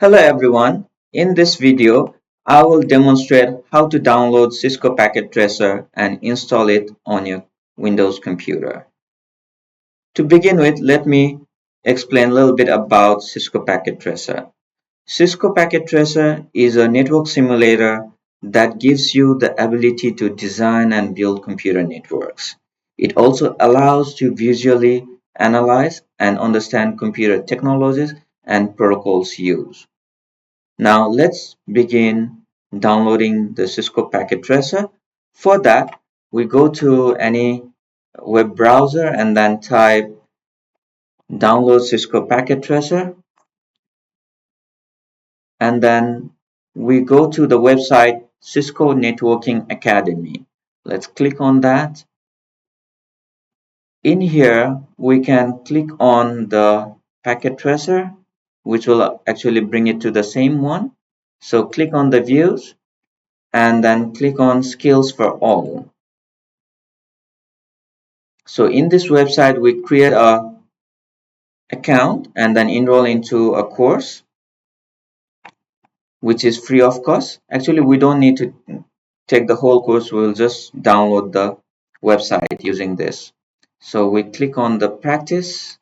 Hello everyone. In this video, I will demonstrate how to download Cisco Packet Tracer and install it on your Windows computer. To begin with, let me explain a little bit about Cisco Packet Tracer. Cisco Packet Tracer is a network simulator that gives you the ability to design and build computer networks. It also allows you to visually analyze and understand computer technologies and protocols used. Now let's begin downloading the Cisco Packet Tracer. For that, we go to any web browser and then type download Cisco Packet Tracer, and then we go to the website Cisco Networking Academy. Let's click on that. In here, we can click on the packet tracer, which will actually bring it to the same one. So click on the views and then click on skills for all. So in this website, we create a account and then enroll into a course which is free of cost. Actually, we don't need to take the whole course. We'll just download the website using this. So we click on the practice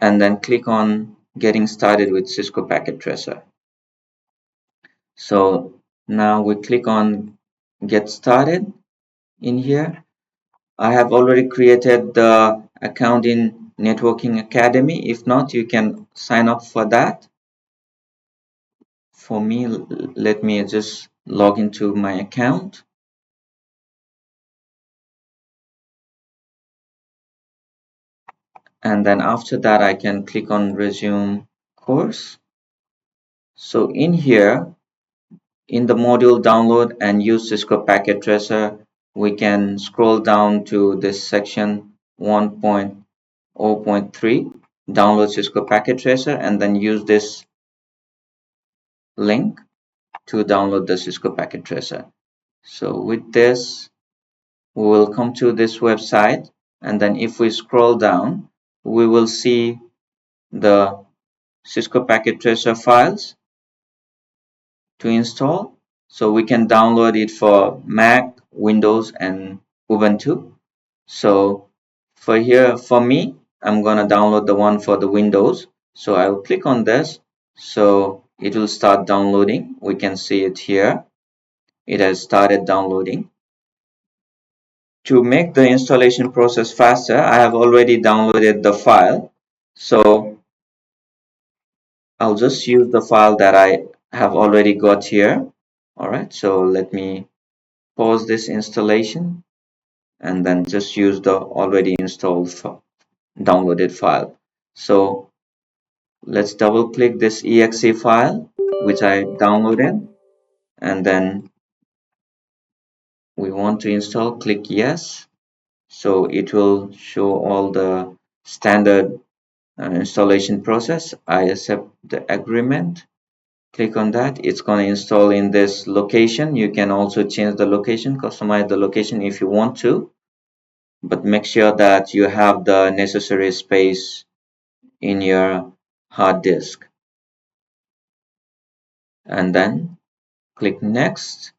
and then click on getting started with Cisco Packet Tracer. So now we click on get started in here. I have already created the account in Networking Academy. If not, you can sign up for that. For me, let me just log into my account. And then after that, I can click on resume course. So in here, in the module download and use Cisco Packet Tracer, we can scroll down to this section 1.0.3, download Cisco Packet Tracer, and then use this link to download the Cisco Packet Tracer. So with this, we will come to this website, and then if we scroll down, we will see the Cisco Packet Tracer files to install. So we can download it for Mac, Windows, and Ubuntu. So for me, I'm gonna download the one for the Windows. So I will click on this. So it will start downloading. We can see it here. It has started downloading. To make the installation process faster, I have already downloaded the file. So I'll just use the file that I have already got here. All right, so let me pause this installation and then just use the already installed downloaded file. So let's double click this exe file which I downloaded, and then we want to install, click yes. So it will show all the standard installation process. I accept the agreement, click on that. It's going to install in this location. You can also change the location, customize the location if you want to, but make sure that you have the necessary space in your hard disk, and then click next,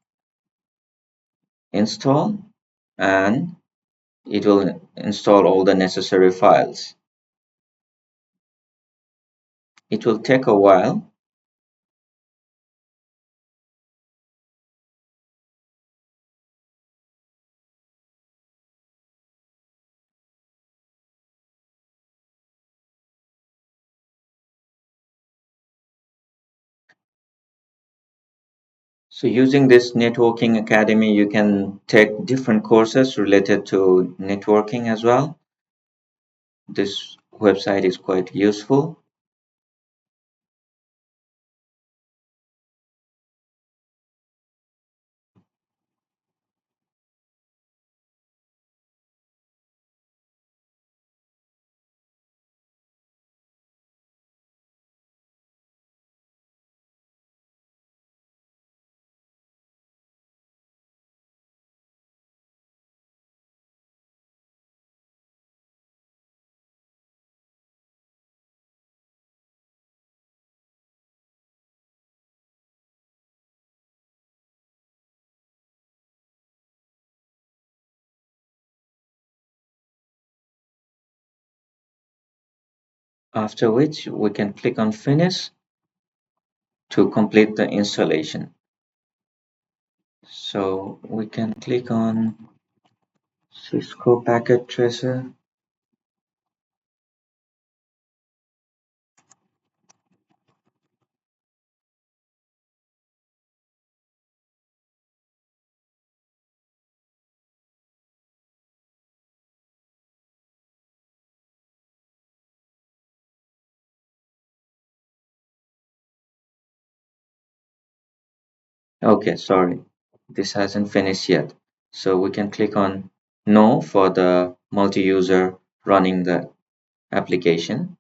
install, and it will install all the necessary files. It will take a while. So using this networking academy, you can take different courses related to networking as well. This website is quite useful. after which we can click on Finish to complete the installation. So we can click on Cisco Packet Tracer. Okay, sorry, this hasn't finished yet. So we can click on No for the multi-user running the application.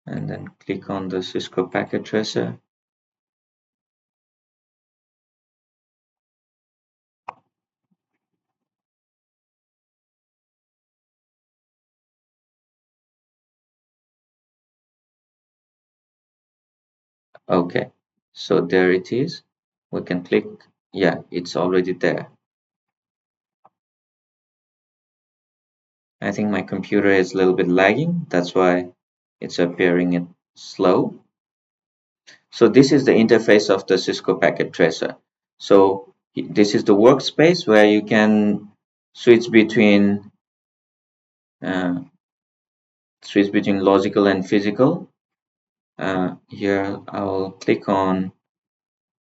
And then click on the Cisco Packet Tracer. Okay, so there it is. We can click, yeah, it's already there. I think my computer is a little bit lagging, that's why it's appearing it slow. So this is the interface of the Cisco Packet Tracer. So this is the workspace where you can switch between uh, logical and physical. Here I'll click on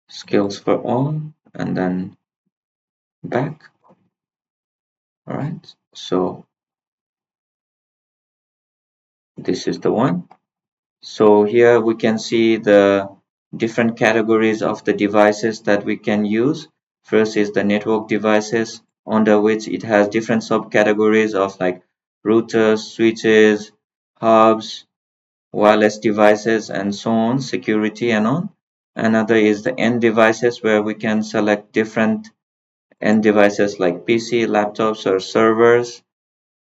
Skills for All and then back. All right, so this is the one. So here we can see the different categories of the devices that we can use. First is the network devices, under which it has different subcategories of like routers, switches, hubs, wireless devices, and so on, security and on. Another is the end devices, where we can select different end devices like PC, laptops, or servers,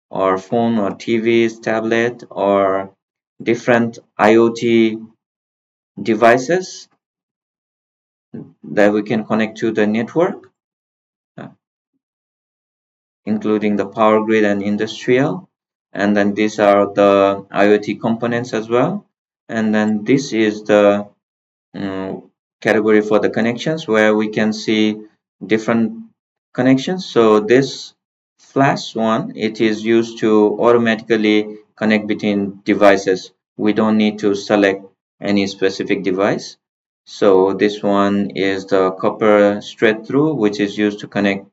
or phone or TVs, tablet, or different IoT devices that we can connect to the network, uh, including the power grid and industrial. And then these are the IoT components as well. And then this is the category for the connections, where we can see different connections. So this flash one, it is used to automatically connect between devices. We don't need to select any specific device. So this one is the copper straight through, which is used to connect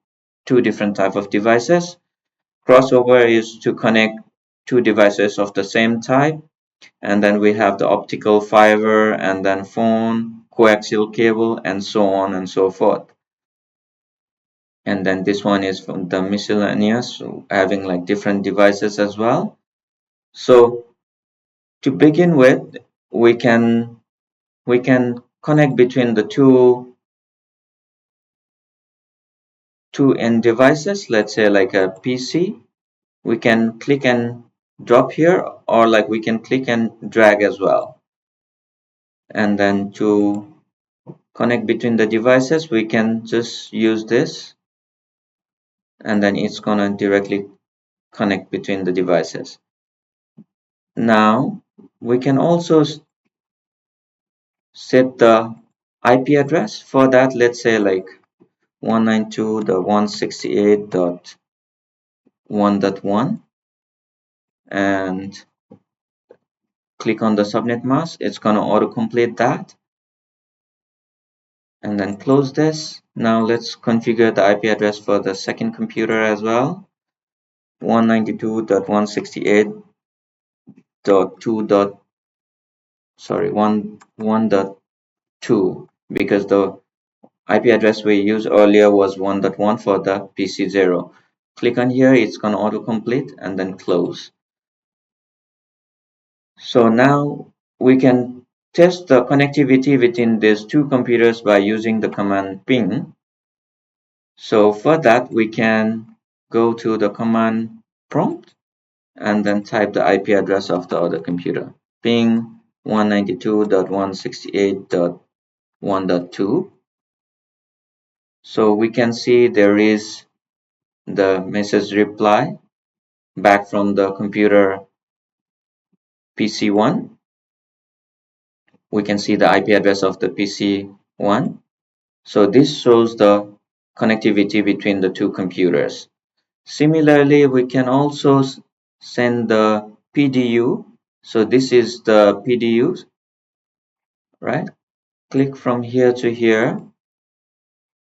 two different type of devices. Crossover is to connect two devices of the same type. And then we have the optical fiber, and then phone, coaxial cable, and so on and so forth. And then this one is from the miscellaneous, having like different devices as well. So to begin with, we can connect between the two end devices. Let's say like a PC, we can click and drop here, or like we can click and drag as well. And then to connect between the devices, we can just use this, and then it's gonna directly connect between the devices. Now we can also set the IP address. For that, let's say like 192.168.1.1, and click on the subnet mask. It's gonna autocomplete that, and then close this. Now let's configure the IP address for the second computer as well. 192.168.2. Sorry, 1.1.2, because the IP address we used earlier was 1.1 for the PC0. Click on here, it's going to autocomplete, and then close. So now we can test the connectivity within these two computers by using the command ping. So for that, we can go to the command prompt and then type the IP address of the other computer. Ping 192.168.1.2. So we can see there is the message reply back from the computer PC1. We can see the IP address of the PC1. So this shows the connectivity between the two computers. Similarly, we can also send the PDU. So this is the PDU, right? Click from here to here,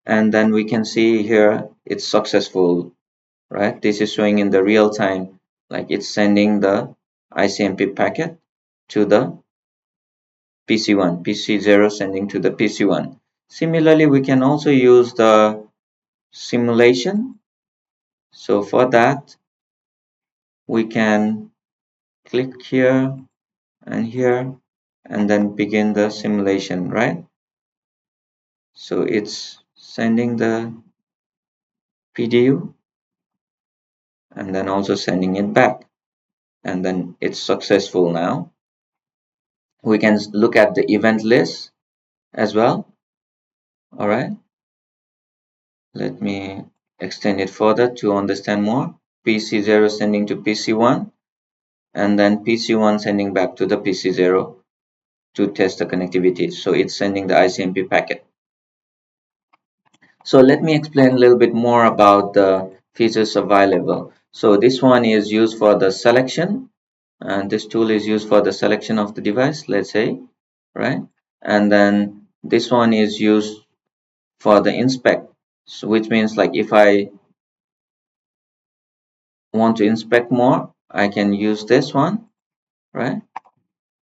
and then we can see here it's successful, right? This is showing in the real time, like it's sending the ICMP packet to the PC1, PC0 sending to the PC1. Similarly, we can also use the simulation. So for that, we can click here and here and then begin the simulation, right? So it's sending the PDU and then also sending it back, and then it's successful. Now we can look at the event list as well. All right, let me extend it further to understand more. PC0 sending to PC1, and then PC1 sending back to the PC0 to test the connectivity. So it's sending the ICMP packet. So let me explain a little bit more about the features available. So this one is used for the selection, and this tool is used for the selection of the device, let's say, right? And then this one is used for the inspect, so which means like if I want to inspect more, I can use this one, right?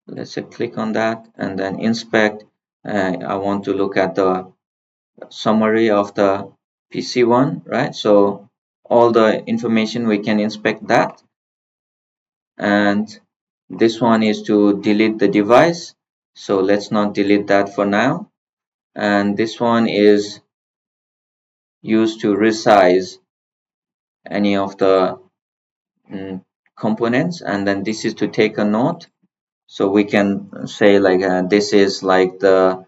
Let's say click on that and then inspect. I want to look at the summary of the PC1, right? So all the information we can inspect that. And this one is to delete the device. So let's not delete that for now. And this one is used to resize any of the components. And then this is to take a note. So we can say like this is like the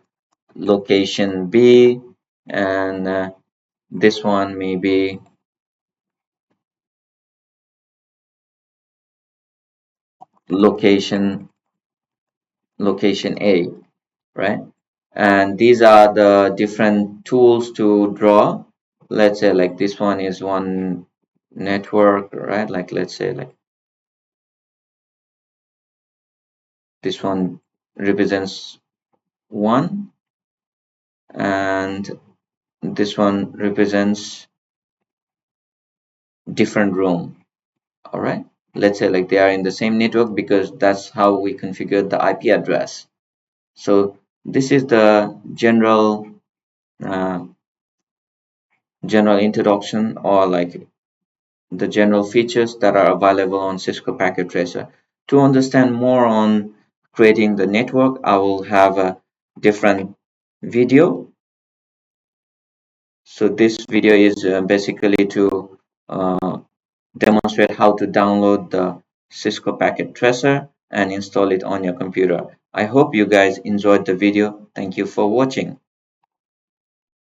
location B, and this one may be location A, right? And these are the different tools to draw. Let's say like this one is one network, right? Like let's say like this one represents one, and this one represents different room. All right, let's say like they are in the same network because that's how we configured the IP address. So this is the uh, general introduction, or like the general features that are available on Cisco Packet Tracer. To understand more on creating the network, I will have a different video. So this video is basically to demonstrate how to download the Cisco Packet Tracer and install it on your computer. I hope you guys enjoyed the video. Thank you for watching.